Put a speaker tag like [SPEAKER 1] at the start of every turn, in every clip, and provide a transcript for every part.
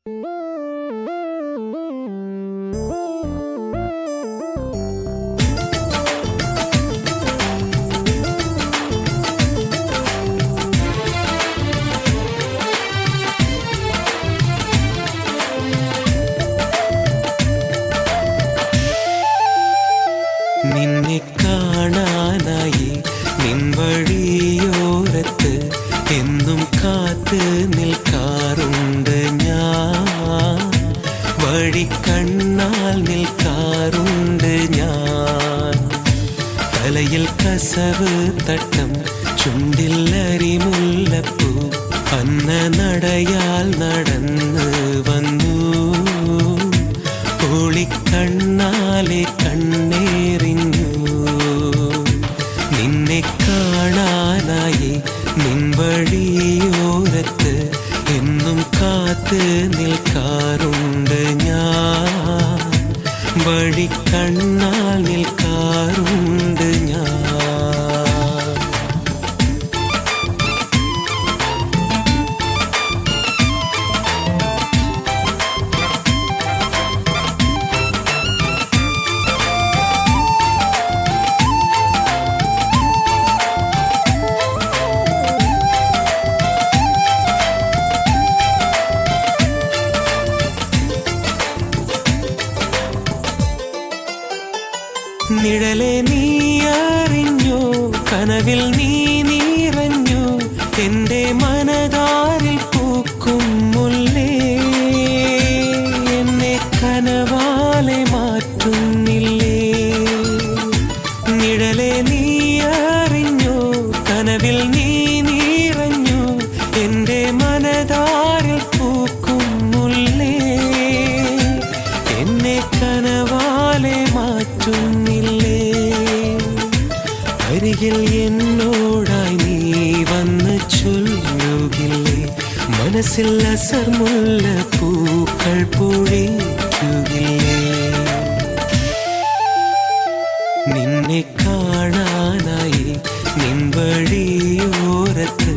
[SPEAKER 1] നിന്നെ കാണാനായി നിൻവഴിയോരത്ത് എന്നും കാത്ത് നിൽക്കാറുണ്ട് ഞാൻ. വഴിക്കണ്ണാൽ നിൽക്കാറുണ്ട് ഞാൻ. തലയിൽ കസവ് തട്ടം, ചുണ്ടിൽ അരിമുല്ലപ്പൂ, അന്ന നടയാൽ നടന്ന് വന്നു. ഒളിക്കണ്ണാലെ കണ്ണേറിഞ്ഞു. നിന്നെ കാണാനായി നിൻവഴിയോരത്ത് എന്നും കാത്ത് നിൽക്കാറുണ്ട് ഞാൻ. വഴിക്കണ്ണാൽ നിൽക്കാറുണ്ട് ഞാൻ. നിഴലെ നീ അറിഞ്ഞു, കനവിൽ നീ നിറഞ്ഞു. എന്റെ മനതാരിൽ പൂക്കും മുല്ലേ, എന്നെ കനവാലെ മാറ്റുന്നില്ലേ. നിഴലെ നീ അറിഞ്ഞു, കനവിൽ നീ നിറഞ്ഞു. എന്റെ മനതാരിൽ പൂക്കും മുല്ലേ, എന്നെ കനവാലെ മാറ്റുന്നില്ലേ. അരികിൽ എന്നോടായി നീ വന്ന് ചൊല്ലുകില്ലേ, മനസ്സിൽ അസർമുല്ല പൂക്കൾ പൊഴിക്കുകില്ലേ. നിന്നെ കാണാനായി നിൻവഴിയോരത്ത്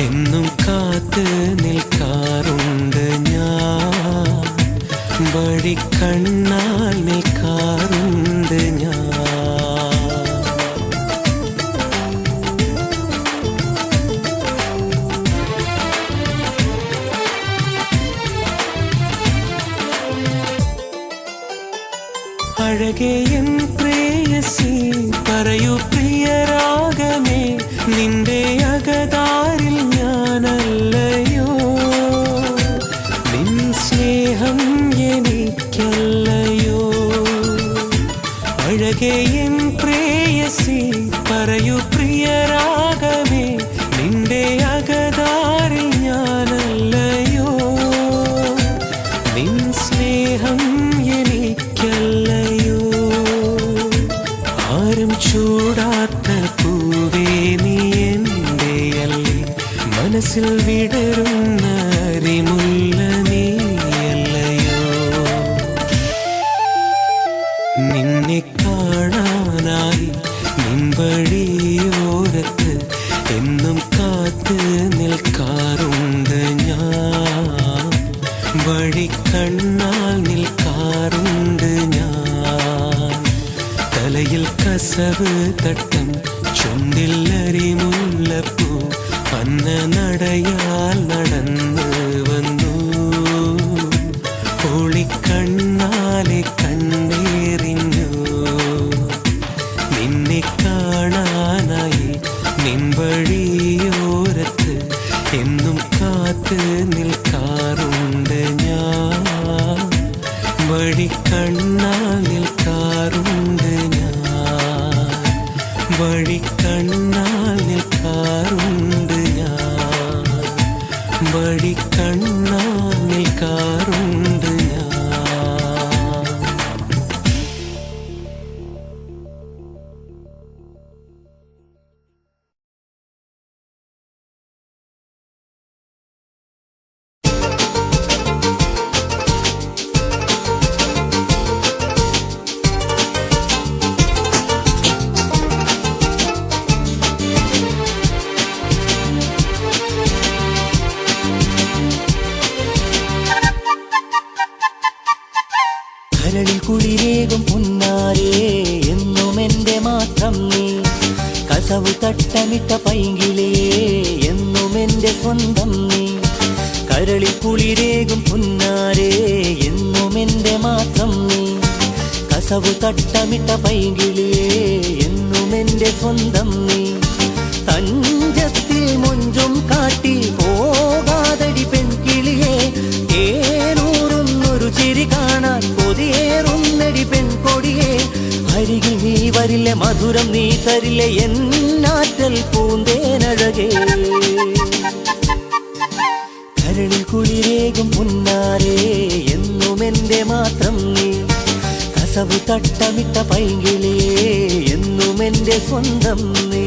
[SPEAKER 1] എന്നും കാത്ത് നിൽക്കാറുണ്ട് ഞാൻ. വഴിക്കണ്ണാൽ നിൽക്കാറുണ്ട് ഞാൻ. അഴകേ എൻ പ്രേയസി, പറയൂ പ്രിയരാഗമേ, നിന്റെ അകതാരിൽ ഞാനല്ലയോ. നിൻ സ്നേഹം എനിക്കല്ലയോ. അഴകേ എൻ പ്രേയസി, പറയൂ പ്രിയരാഗമേ, നിന്റെ അകതാരിൽ ഞാനല്ലയോ. നിൻ സ്നേഹം എനിക്കല്ലയോ. ആരും ചൂടാത്ത പൂവേ നീ എന്റെയല്ലേ, മനസ്സിൽ വിടരുന്ന അരിമുല്ല നീയല്ലയോ. നിന്നെ കാണാനായി നിൻവഴിയോരത്ത് എന്നും കാത്ത് നിൽക്കാറുണ്ട് ഞാൻ. വഴിക്കണ്ണാൽ നിൽക്കാറുണ്ട് ഞാൻ. തലയിൽ കസവ് തട്ടം, ചുണ്ടിൽ അരിമുല്ലപ്പൂ, അന്ന നടയാൽ നടന്ന് വന്നു. ഒളിക്കണ്ണാലെ കണ്ണേറിഞ്ഞു. നിന്നെ കാണാനായി നിൻവഴിയോരത്ത് എന്നും കാത്ത് നിൽക്കാറുണ്ട് ഞാൻ. വഴിക്കണ്ണാൽ നിൽക്കാറുണ്ട് ഞാൻ. വഴിക്കണ്ണാൽ നിൽക്കാറുണ്ട് ഞാൻ. വഴിക്കണ്ണാൽ നിൽക്കാറുണ്ട് ഞാൻ.
[SPEAKER 2] കരളിൽ കുളിരേകും പുന്നാരേ എന്നും എന്റെ മാത്രം നീ. കസവു തട്ടമിട്ട പൈങ്കിളേ എന്നും എന്റെ സ്വന്തം നീ. കരളിൽ കുളിരേകും പുന്നാരേ എന്നും എന്റെ മാത്രം നീ. കസവു തട്ടമിട്ട പൈങ്കിളേ എന്നും എന്റെ സ്വന്തം നീ. തഞ്ചത്തിൽ മൊഞ്ചും കാട്ടി പോകാതടി പെൺകിളിയെ, ഏനൂറുന്നൊരു ചിരി കാണാൻ കൊതിയേറുന്നടി പെൺകൊടിയെ. അരികിൽ നീ വരില്ലേ, മധുരം നീ തരില്ലേ, എന്നാറ്റൽ പൂന്തേനഴകേ. കരളിൽ കുളിരേകും പുന്നാരേ എന്നും എന്റെ മാത്രം നീ. കസവു തട്ടമിട്ട പൈങ്കിളേ എന്നും എന്റെ സ്വന്തം നീ.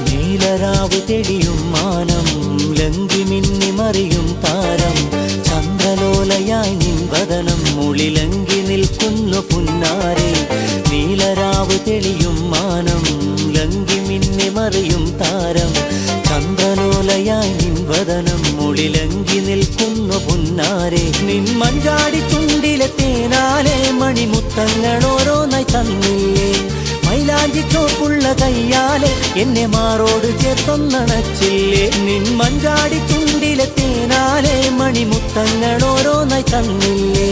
[SPEAKER 2] നീലരാവ് തെളിയും മാനം, ലങ്കി മിന്നി മറിയും താരം. ചന്ദ്രലോലയായി നിൻ വദനം മുളിലങ്കി നിൽക്കുന്നു പുന്നാരേ. നീലരാവ് തെളിയും മാനം, ലങ്കി മിന്നി മറിയും താരം. ചന്ദ്രലോലയായി നിൻ വദനം മുളിലങ്കി നിൽക്കുന്നു പുന്നാരേ. നിൻ മഞ്ചാടി ചുണ്ടിലെ തേനാലെ മണിമുത്തങ്ങൾ ഓരോന്നായി തന്നില്ലേ. മൈലാഞ്ചി ചോപ്പുള്ള കയ്യാലെ എന്നെ മാറോട് ചേർത്തൊന്നണച്ചില്ലേ. നിൻ മഞ്ചാടി ചുണ്ടിലെ തേനാലെ മണിമുത്തങ്ങൾ ഓരോന്നായി തന്നില്ലേ.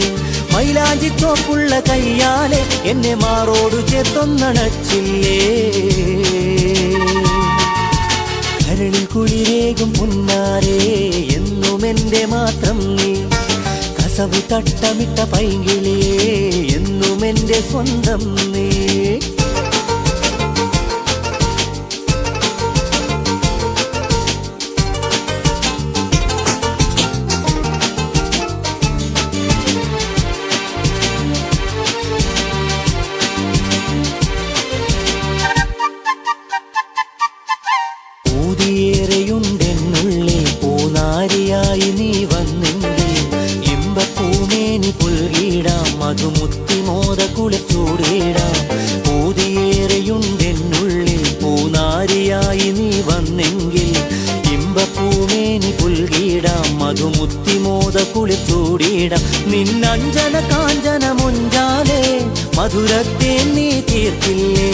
[SPEAKER 2] മൈലാഞ്ചി ചോപ്പുള്ള കയ്യാലെ എന്നെ മാറോട് ചേർത്തൊന്നണച്ചില്ലേ. കരളിൽ കുളിരേകും പുന്നാരേ എന്നും എന്റെ മാത്രം നീ. കസവു തട്ടമിട്ട പൈങ്കിളേ എന്നും എന്റെ സ്വന്തം നീ. ൂതിയേറെയുണ്ടെന്നുള്ളിൽ പൂനാരിയായി നീ വന്നെങ്കിൽ ഇമ്പപ്പൂമേനി പുൽകിടാം, മധുമുത്തിമോദ കുളിച്ചൂടിടാം. ൂതിയേറെയുണ്ടെന്നുള്ളിൽ പൂനാരിയായി നീ വന്നെങ്കിൽ ഇമ്പപ്പൂമേനി പുൽകിടാം, മധുമുത്തിമോദ കുളിച്ചൂടിടാം. നിന്നഞ്ജന കാഞ്ചന മുഞ്ചാലേ മധുരത്തെ നീ തീർത്തില്ലേ.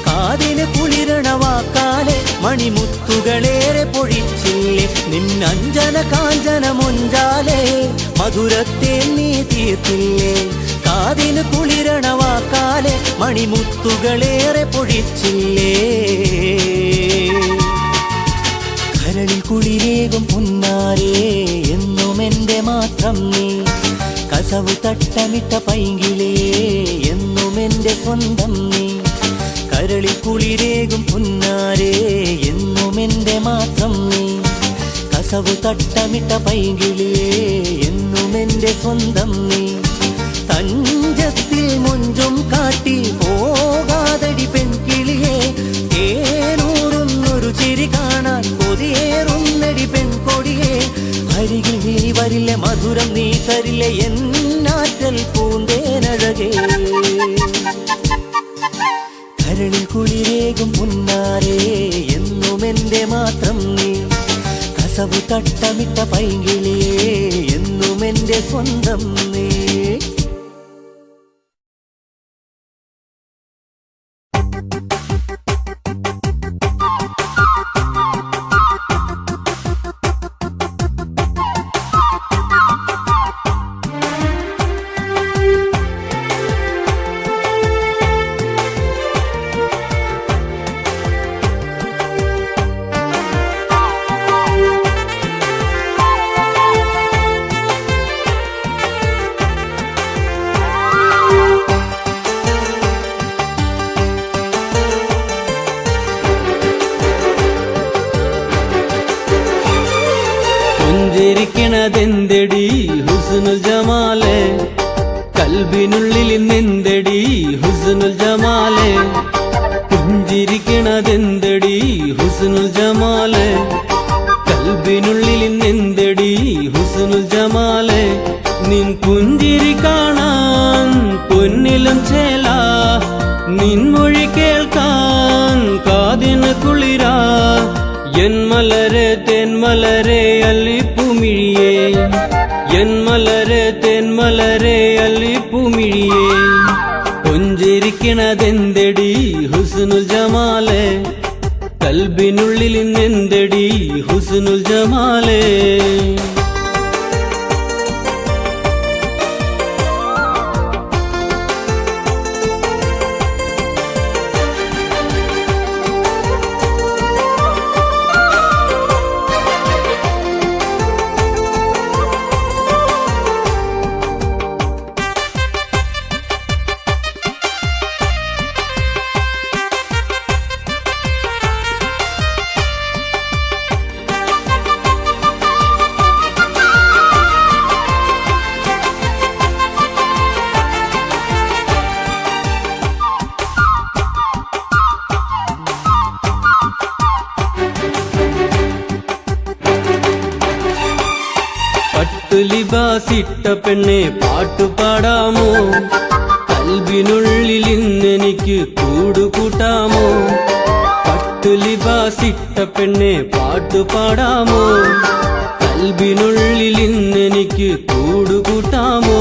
[SPEAKER 2] കാതിന് കുളിരണ വാക്കാലെ മണിമുത്തുകളേറെ പൊഴിച്ചില്ലേ. നിന്നഞ്ജന കാഞ്ചന മുഞ്ചാലേ മധുരത്തെ നീ തീർത്തില്ലേ. കാതിന് കുളിരണ വാക്കാലെ മണിമുത്തുകളേറെ പൊഴിച്ചില്ലേ. കരളിൽ കുളിരേകും പുന്നാരേ എന്നും എന്റെ മാത്രം നീ. കസവു തട്ടമിട്ട പൈങ്കിളേ എന്നും എന്റെ സ്വന്തം നീ. കരളിൽ കുളിരേകും പുന്നാരേ എന്നും എന്റെ മാത്രം നീ. കസവു തട്ടമിട്ട പൈങ്കിളേ എന്നും എന്റെ സ്വന്തം നീ. തഞ്ചത്തിൽ മൊഞ്ചും കാട്ടി പോകാതടി പെൺകിളിയെ, ഏനൂറുന്നൊരു ചിരി കാണാൻ കൊതിയേറുന്നടി പെൺകൊടിയെ. അരികിൽ നീ വരില്ലേ, മധുരം നീ തരില്ലേ, എന്നാറ്റൽ പൂന്തേനഴകേ. കരളിൽ കുളിരേകും പുന്നാരേ എന്നും എന്റെ മാത്രം നീ. കസവു തട്ടമിട്ട പൈങ്കിളേ എന്നും എന്റെ സ്വന്തം നീ.
[SPEAKER 1] പുഞ്ചിരിക്കണതെന്തെടി ഹുസ്നുൽ ജമാലെ, കൽബിനുള്ളിൽ നിന്നെന്തെടി ഹുസ്നുൽ ജമാലെ. പുഞ്ചിരിക്കണതെന്തെടി ഹുസ്നുൽ ജമാലെ, കൽബിനുള്ളിൽ ഇന്നെന്തടി ഹുസ്നുൽ ജമാലെ നിൻ പുഞ്ചിരി കാണാൻ പൊന്നിലും ചേല നിൻ മൊഴി കേൾക്കാൻ കാതിന് കുളിര എൻ മലരെ തെന്മലരെ അല്ലിപ്പുമിഴിയേ എൻ മലരെ തെന്മലരെ അല്ലിപ്പുമിഴിയേ പുഞ്ചിരിക്കണതെന്തടി ഹുസ്നുൽ ജമാലെ കൽബിനുള്ളിൽ ഇന്നെന്തടി ഹുസ്നുൽ ജമാലെ ലിബാസിട്ട പെണ്ണെ പാട്ടുപാടാമോ കൽബിനുള്ളിൽ ഇന്നെനിക്ക് കൂടുകൂട്ടാമോ പട്ടുലിബാസിട്ട പെണ്ണെ പാട്ടുപാടാമോ കൽബിനുള്ളിൽ ഇന്നെനിക്ക് കൂടുകൂട്ടാമോ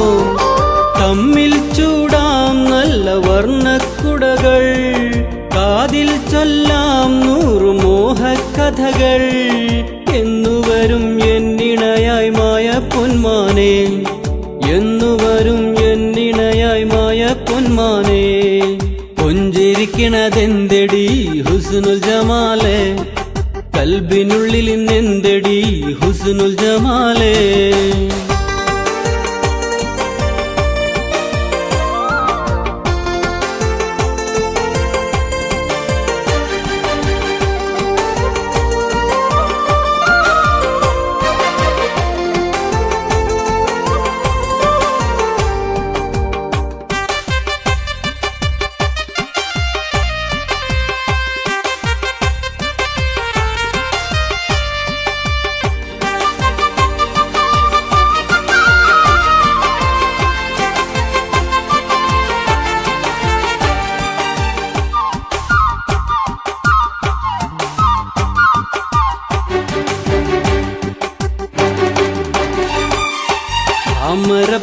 [SPEAKER 1] തമ്മിൽ ചൂടാം നല്ല വർണ്ണക്കുടകൾ കാതിൽ ചൊല്ലാം 100 മോഹക്കഥകൾ എന്നുവരും എന്നിണയായി മായ പൊന്മാനെ എന്നുവരും എന്നിണയായി മായ പൊന്മാനെ പുഞ്ചിരിക്കണതെന്തടി ഹുസ്നുൽ ജമാലെ കൽബിനുള്ളിൽ ഇന്നെന്തടി ഹുസ്നുൽ ജമാലെ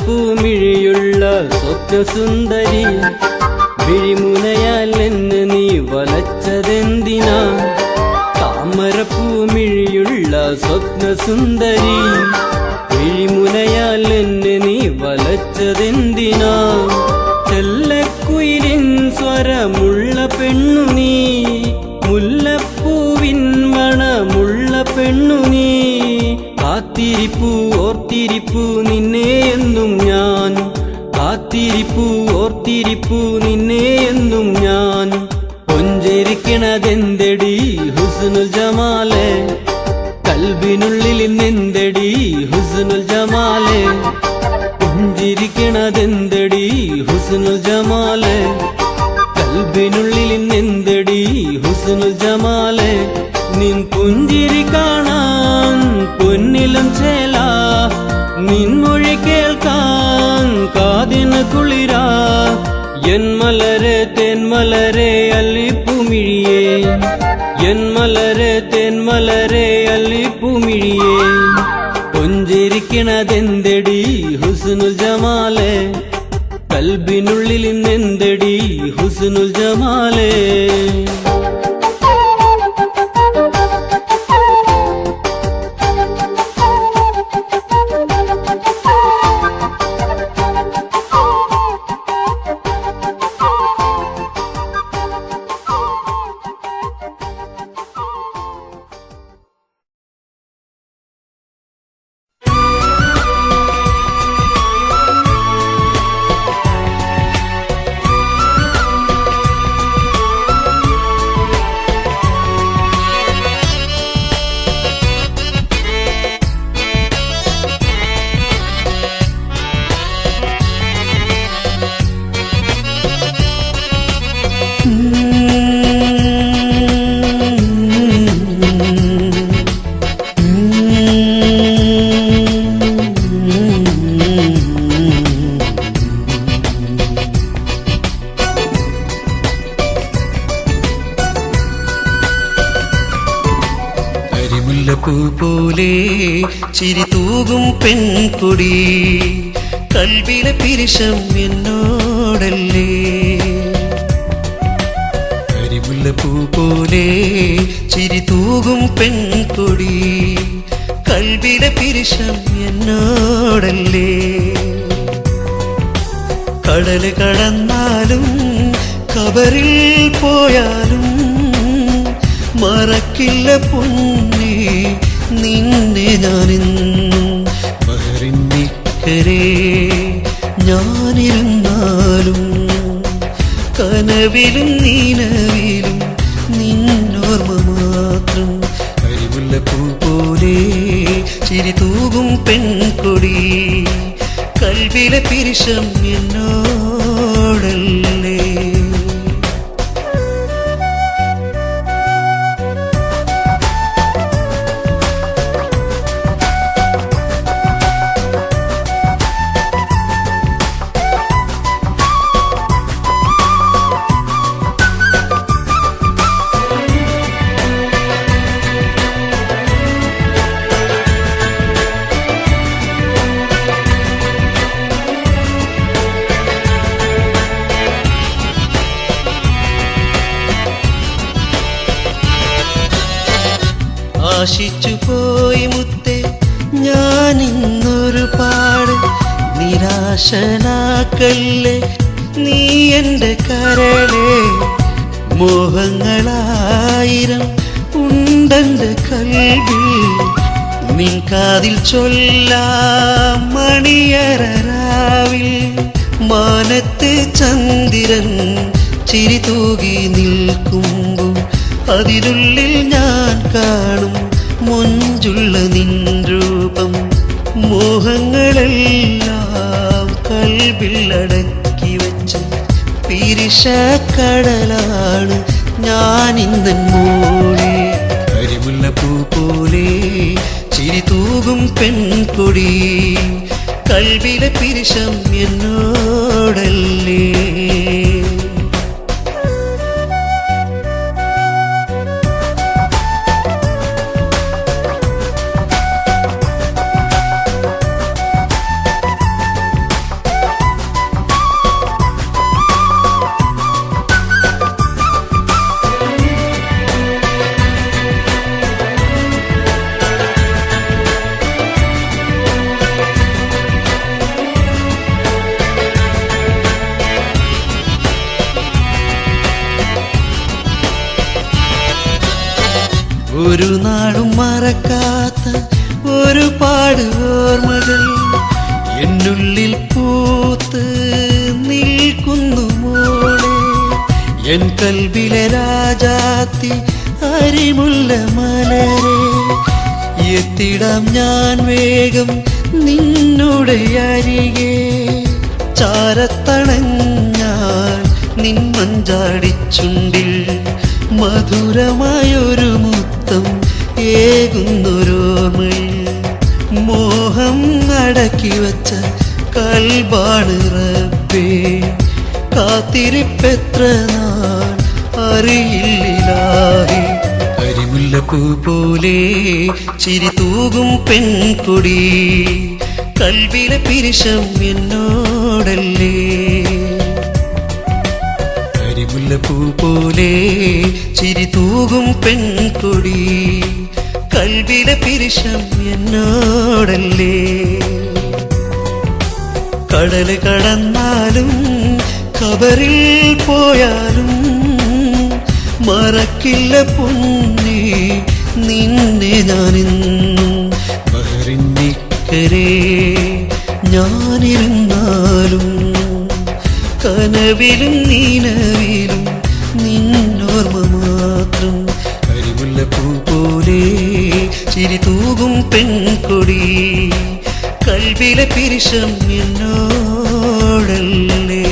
[SPEAKER 1] താമരപ്പൂമിഴിയുള്ള സ്വപ്നസുന്ദരി വിഴിമുനയാൽ എന്നെ നീ വലച്ചതെന്തിനാ താമരപ്പൂമിഴിയുള്ള സ്വപ്നസുന്ദരി വിഴിമുനയാൽ എന്നെ നീ വലച്ചതെന്തിനാ ചെല്ലക്കുയിലിൻ സ്വരമുള്ള പെണ്ണു നീ മുല്ലപ്പൂവിൻ മണമുള്ള പെണ്ണു നീ കാത്തിരിപ്പൂ ഓർത്തിരിപ്പൂ നിന്നെ എന്നും ഞാൻ കാത്തിരിപ്പൂ ഓർത്തിരിപ്പൂ നിന്നെ എന്നും ഞാൻ പുഞ്ചിരിക്കണതെന്തടി ഹുസ്നുൽ ജമാലെ കൽബിനുള്ളിൽ ഇന്നെന്തടി ഹുസ്നുൽ ജമാലെ പുഞ്ചിരിക്കണതെന്തടി ഹുസ്നുൽ ജമാലെ കൽബിനുള്ളിൽ ഇന്നെന്തടി ഹുസ്നുൽ ജമാലെ നിൻ പുഞ്ചിരി കാണാൻ പൊന്നിലും ചേല നിൻ മൊഴി കേൾക്കാൻ കാതിന് കുളിര എൻ മലരെ തെന്മലരെ അല്ലിപ്പുമിഴിയേ എൻ മലരെ തെന്മലരെ അല്ലിപ്പുമിഴിയേ പുഞ്ചിരിക്കണതെന്തടി ഹുസ്നുൽ ജമാലെ കൽബിനുള്ളിൽ ഇന്നെന്തടി ഹുസ്നുൽ ജമാലെ
[SPEAKER 2] കരിമുല്ലപ്പൂ പോലെ ചിരി തൂകും പെൺകൊടി കൽവിലെ പിരിശം എന്നോടല്ലേ കരിമുല്ലപ്പൂ പോലെ ചിരി തൂകും പെൺകൊടി കൽവിലെ പിരിശം എന്നോടല്ലേ കടല് കടന്നാലും കബറിൽ പോയാലും മറക്കില്ല പൊന്നേ നിന്നെ ഞാനെന്നും ബഹറിന്നിക്കരെ ഞാനിരുന്നാലും കനവിലും നീനവിലും നിന്നോർമ്മ മാത്രം കരിമുല്ലപ്പൂ പോലെ ചിരി തൂകും പെൺകൊടി കൽവിലെ പിരിശം എന്നോടല്ലേ ആശിച്ചു പോയി മുത്തേ ഞാൻ ഇന്നൊരുപാട് നിരാശനാക്കല്ലേ നീ എൻ്റെ കരളെ മോഹങ്ങളായിരം ഉണ്ടെൻ്റെ കൽവിൽ നിൻ കാതിൽ ചൊല്ലാം മണിയറരാവിൽ മാനത്ത് ചന്ദ്രൻ ചിരി തൂകി നിൽക്കുമ്പോൾ അതിനുള്ളിൽ ഞാൻ കാണും മൊഞ്ചുള്ള നിൻ രൂപം മോഹങ്ങളെല്ലാം കൽവിൽ അടക്കി വെച്ച പിരിശക്കടലാണ് ഞാൻ ഇന്നൻ മോളെ കരിമുല്ലപ്പൂ പോലെ ചിരി തൂകും പെൺകൊടി കൽവിലെ പിരിശം എന്നോടല്ലേ ഒരു നാളും മറക്കാത്ത ഒരുപാട് ഓർമ്മകൾ എന്നുള്ളിൽ പൂത്ത് നിൽക്കുന്നു മോളെ എൻ കൽവിലെ രാജാത്തി അരിമുല്ല മലരെ എത്തിടാം ഞാൻ വേഗം നിന്നുടെ അരികെ ചാരത്തണഞ്ഞാൽ നിൻ മഞ്ചാടിച്ചുണ്ടിൽ മധുരമായൊരു മുത്തം ഏകുന്നൊരോർമ്മയിൽ മോഹം അടക്കി വച്ച കൽബാണ് റബ്ബേ കാത്തിരിപ്പെത്ര നാൾ അറിയില്ലാഹി കരിമുല്ലപ്പൂ പോലെ ചിരി തൂകും പെൺകൊടി കൽവിലെ പിരിശം എന്നോടല്ലേ കരിമുല്ലപ്പൂ പോലെ ചിരി തൂകും പെൺകൊടി കൽവിലെ പിരിശം എന്നോടല്ലേ കടല് കടന്നാലും കബറിൽ പോയാലും മറക്കില്ല പൊന്നേ നിന്നെ ഞാനെന്നും ബഹറിന്നിക്കരെ ഞാനിരുന്നാലും കനവിലും നീനവിലും നിന്നോർമ്മ മാത്രം കരിമുല്ലപ്പൂ പോലെ ചിരി തൂകും പെൺകൊടി കൽവിലെ പിരിശം എന്നോടല്ലേ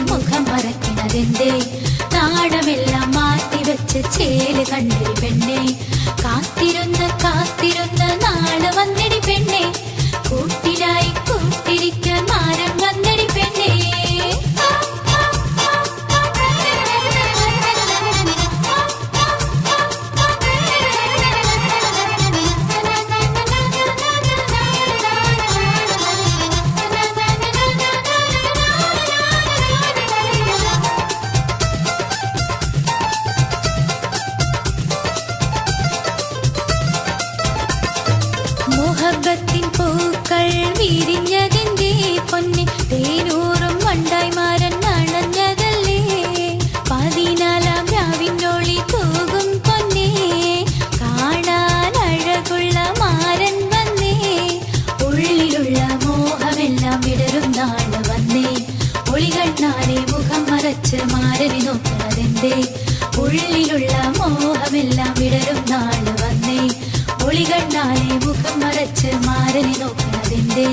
[SPEAKER 3] മുഖം മറയ്ക്കണതെന്തേ? നാണമെല്ലാം മാറ്റിവെച്ച് ചേല് കണ്ടടി പെണ്ണെ. കാത്തിരുന്ന് കാത്തിരുന്ന് നാള് വന്നടി പെണ്ണെ. കൂട്ടിനായി കൂട്ടിരിക്കാൻ മാരം വന്നടി പെണ്ണെ. മുഹബത്തിൻ പൂക്കൾ വിരിഞ്ഞതിന്റെ പൊന്നെ. തേനൂറും വണ്ടായി മാരൻ അണഞ്ഞതല്ലേ. 14-ാം രാവിനൊളി തൂകും പൊന്നെ. കാണാൻ അഴകുള്ള മാരൻ വന്നേ. ഉള്ളിലുള്ള മോഹമെല്ലാം വിടരും നാള് വന്നേ. ഒളികണ്ണാലെ മുഖം മറച്ച് മാരനെ നോക്കണതെന്തേ? ഉള്ളിലുള്ള മോഹമെല്ലാം വിടരും നാള് വന്നേ. ഒളികണ്ണാലെ മുഖം മറച്ച് മാരനെ നോക്കണതെന്തേ?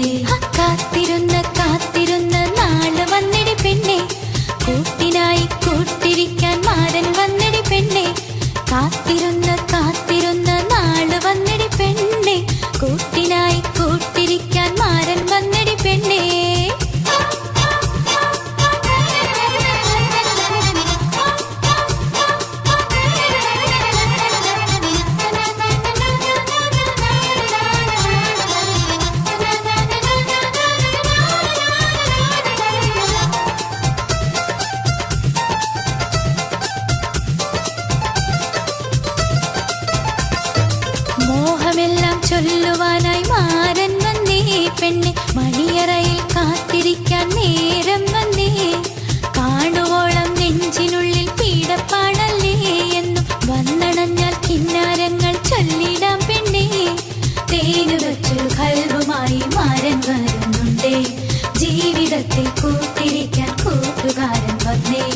[SPEAKER 3] കാത്തിരുന്ന് കാത്തിരുന്ന് നാള് വന്നടി പെണ്ണെ. കൂട്ടിനായി കൂട്ടിരിക്കാൻ മാരൻ വന്നടി പെണ്ണെ. കാത്തിരുന്ന് കാത്തിരുന്ന് നാള് വന്നടി പെണ്ണെ. കൂട്ടിനായി കൂട്ടിരിക്കാൻ മാരൻ വന്നടി പെണ്ണെ. മോഹമെല്ലാം ചൊല്ലുവാനായി മാരൻ വന്നേ പെണ്ണെ. മണിയറയിൽ കാത്തിരിക്കാൻ നേരം വന്നേ. കാണുവോളം നെഞ്ചിനുള്ളിൽ പീഡപ്പാടല്ലേ എന്നും വന്നണഞ്ഞാൽ കിന്നാരങ്ങൾ ചൊല്ലിടാം പെണ്ണെ. തേനു വച്ചൊരു കൽവുമായി മാരൻ വരുന്നുണ്ടേ. ജീവിതത്തിൽ കൂട്ടിരിക്കാൻ കൂട്ടുകാരൻ വന്നേ.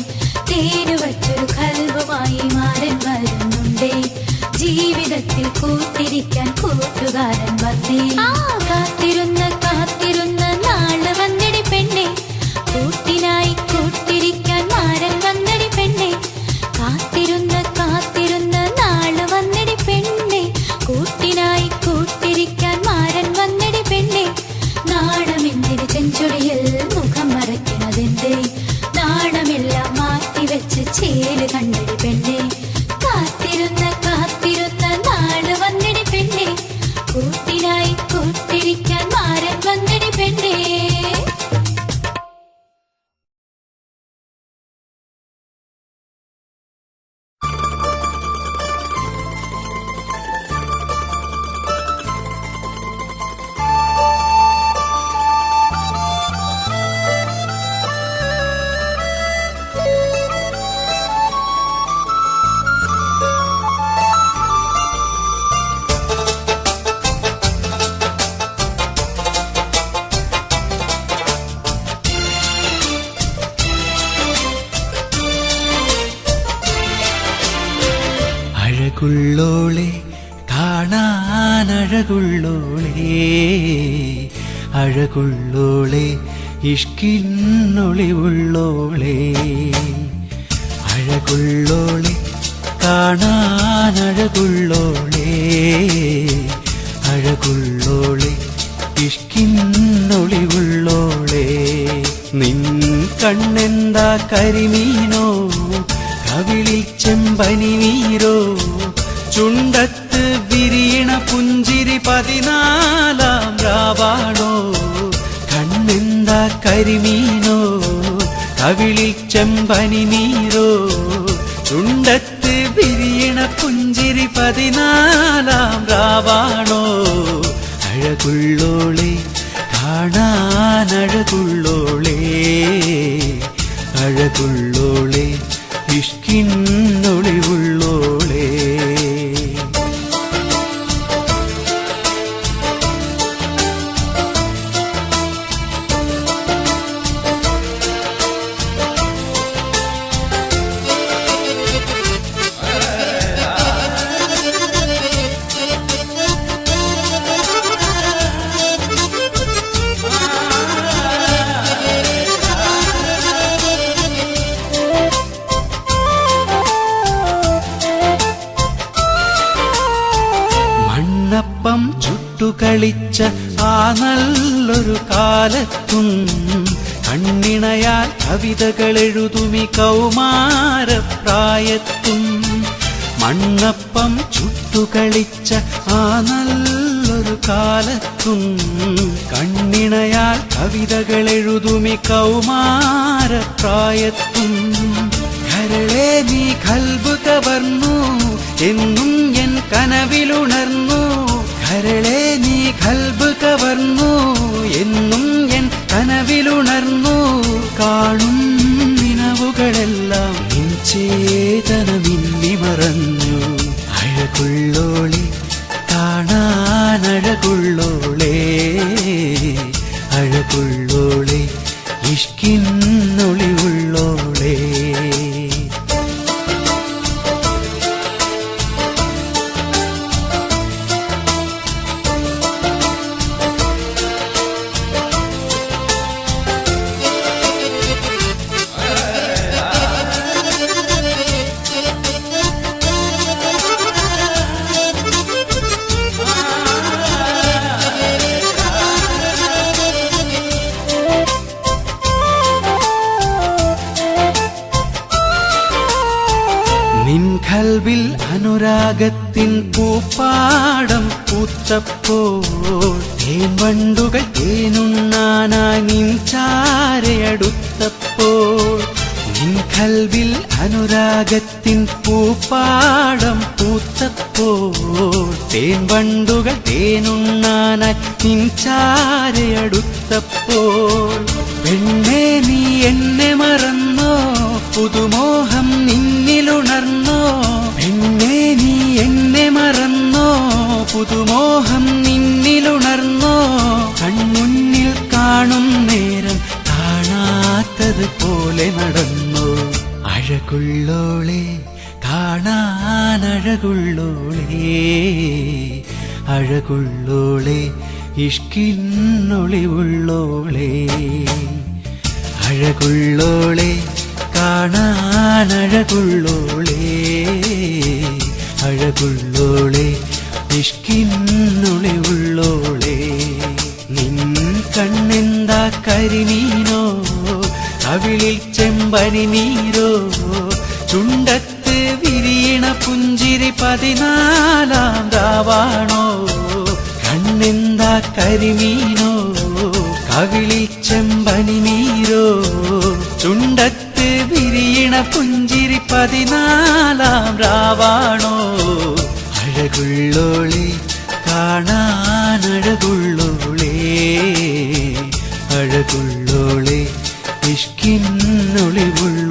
[SPEAKER 3] തേനു വച്ചൊരു കൽവുമായി മാരൻ വരുന്നുണ്ടേ. ജീവിതത്തിൽ കൂട്ടിരിക്കാൻ കൂട്ടുകാരൻ വന്നേ. കാത്തിരുന്ന് കാത്തിരുന്ന് നാള് വന്നടി പെണ്ണെ. കൂട്ടിനായി കൂട്ടിരിക്കാൻ മാരൻ വന്നടി പെണ്ണെ. കാത്തിരുന്ന് കാത്തിരുന്ന് നാള് വന്നടി പെണ്ണെ. കൂട്ടിനായി കൂട്ടിരിക്കാൻ മാരൻ വന്നടി പെണ്ണെ. നാണമെന്തിന് ചെഞ്ചൊടിയിൽ മുഖം മറയ്ക്കണതെന്തേ? നാണമെല്ലാം മാറ്റിവെച്ച് ചേല് കണ്ടടി പെണ്ണെ. കാത്തിരുന്ന് കാത്തിരുന്ന് നാള് വന്നടി പെണ്ണെ. കൂട്ടിനായി കൂട്ടിരിക്കാൻ മാരൻ വന്നടി പെണ്ണെ.
[SPEAKER 2] അഴകുള്ളോളെ കാണാനഴകുള്ളോളെ. അഴകുള്ളോളെ ഇഷ്കിന്നൊളിവുള്ളോളെ. അഴകുള്ളോളെ കാണാനഴകുള്ളോളെ. അഴകുള്ളോളെ ഇഷ്കിന്നൊളിവുള്ളോളെ. നിൻ കണ്ണെന്താ കരിമീനോ? കവിളിൽ ചെമ്പനി നീരോ? ചുണ്ടത്ത് വിരിയണ പുഞ്ചിരി 14-ാം രാവാണോ? കണ്ണെന്താ കരിമീനോ? കവിളിൽ ചെമ്പനി നീരോ? ചുണ്ടത്ത് വിരിയണ പുഞ്ചിരി 14-ാം രാവാണോ? അഴകുള്ളോളെ കാണാനഴകുള്ളോളെ. അഴകുള്ളോളെ ഇഷ്കിന്നൊളിവുള്ളോളെ. കളിച്ച ആ നല്ലൊരു കാലത്തും കണ്ണിണയാൽ കവിതകൾ എഴുതുമി കൗമാരപ്രായത്തും മണ്ണപ്പം ചുട്ടുകളിച്ച ആ നല്ലൊരു കാലത്തും കണ്ണിണയാൽ കവിതകൾ എഴുതുമി കൗമാരപ്രായത്തും കരളെ നീ കൽബ് കവർന്നു എന്നും എൻ കനവിലുണർന്നു കരളെ നീ കൽബ് കവർന്നു എന്നും എൻ കനവിലുണർന്നു കാണും നിനവുകളെല്ലാം നിൻ ചേതന മിന്നി മറഞ്ഞു അഴകുള്ളോളെ കാണാൻ അഴകുള്ളോളെ അഴകുള്ളോളെ ഇഷ്കിന്നൊളിവുള്ളോളെ നിൻ കൽവിൽ അനുരാഗത്തിൻ പൂപ്പാടം പൂത്തപ്പോൾ തേൻവണ്ടുകൾ തേനുണ്ണാനായി നിൻ ചാരയടുത്തപ്പോൾ നിൻ കൽവിൽ അനുരാഗത്തിൻ പൂപ്പാടം പൂത്തപ്പോൾ തേൻവണ്ടുകൾ തേനുണ്ണാനായി നിൻ ചാരയടുത്തപ്പോൾ പെണ്ണേ നീ എന്നെ മറന്നോ പുതുമോഹം നിന്നിലുണർന്നോ പെണ്ണേ നീ എന്നെ മറന്നോ പുതുമോഹം നിന്നിലുണർന്നോ കൺമുന്നിൽ കാണും നേരം കാണാത്തത് പോലെ നടന്നു അഴകുള്ളോളെ കാണാൻ അഴകുള്ളോളെ അഴകുള്ളോളെ ഇഷ്കിന്നൊളിവുള്ളോളെ അഴകുള്ളോളെ കാണാൻ അഴകുള്ളോളെ അഴകുള്ളോളെ ഇഷ്കിന്നൊളിവുള്ളോളെ നിൻ കണ്ണെന്താ കരിമീനോ കവിളിൽ ചെമ്പനി നീരോ ചുണ്ടത്ത് വിരിയണ പുഞ്ചിരി 14 രാവാണോ കണ്ണെന്താ കരിമീനോ കവിളിൽ ചെമ്പനി നീരോ ചുണ്ടത്ത് വിരിയണ പുഞ്ചിരി 14 രാവാണോ അഴകുള്ളോളെ കാണാൻ അഴകുള്ളോളെ അഴകുള്ളോളെ ഇഷ്കിന്നൊളിവുള്ളോളെ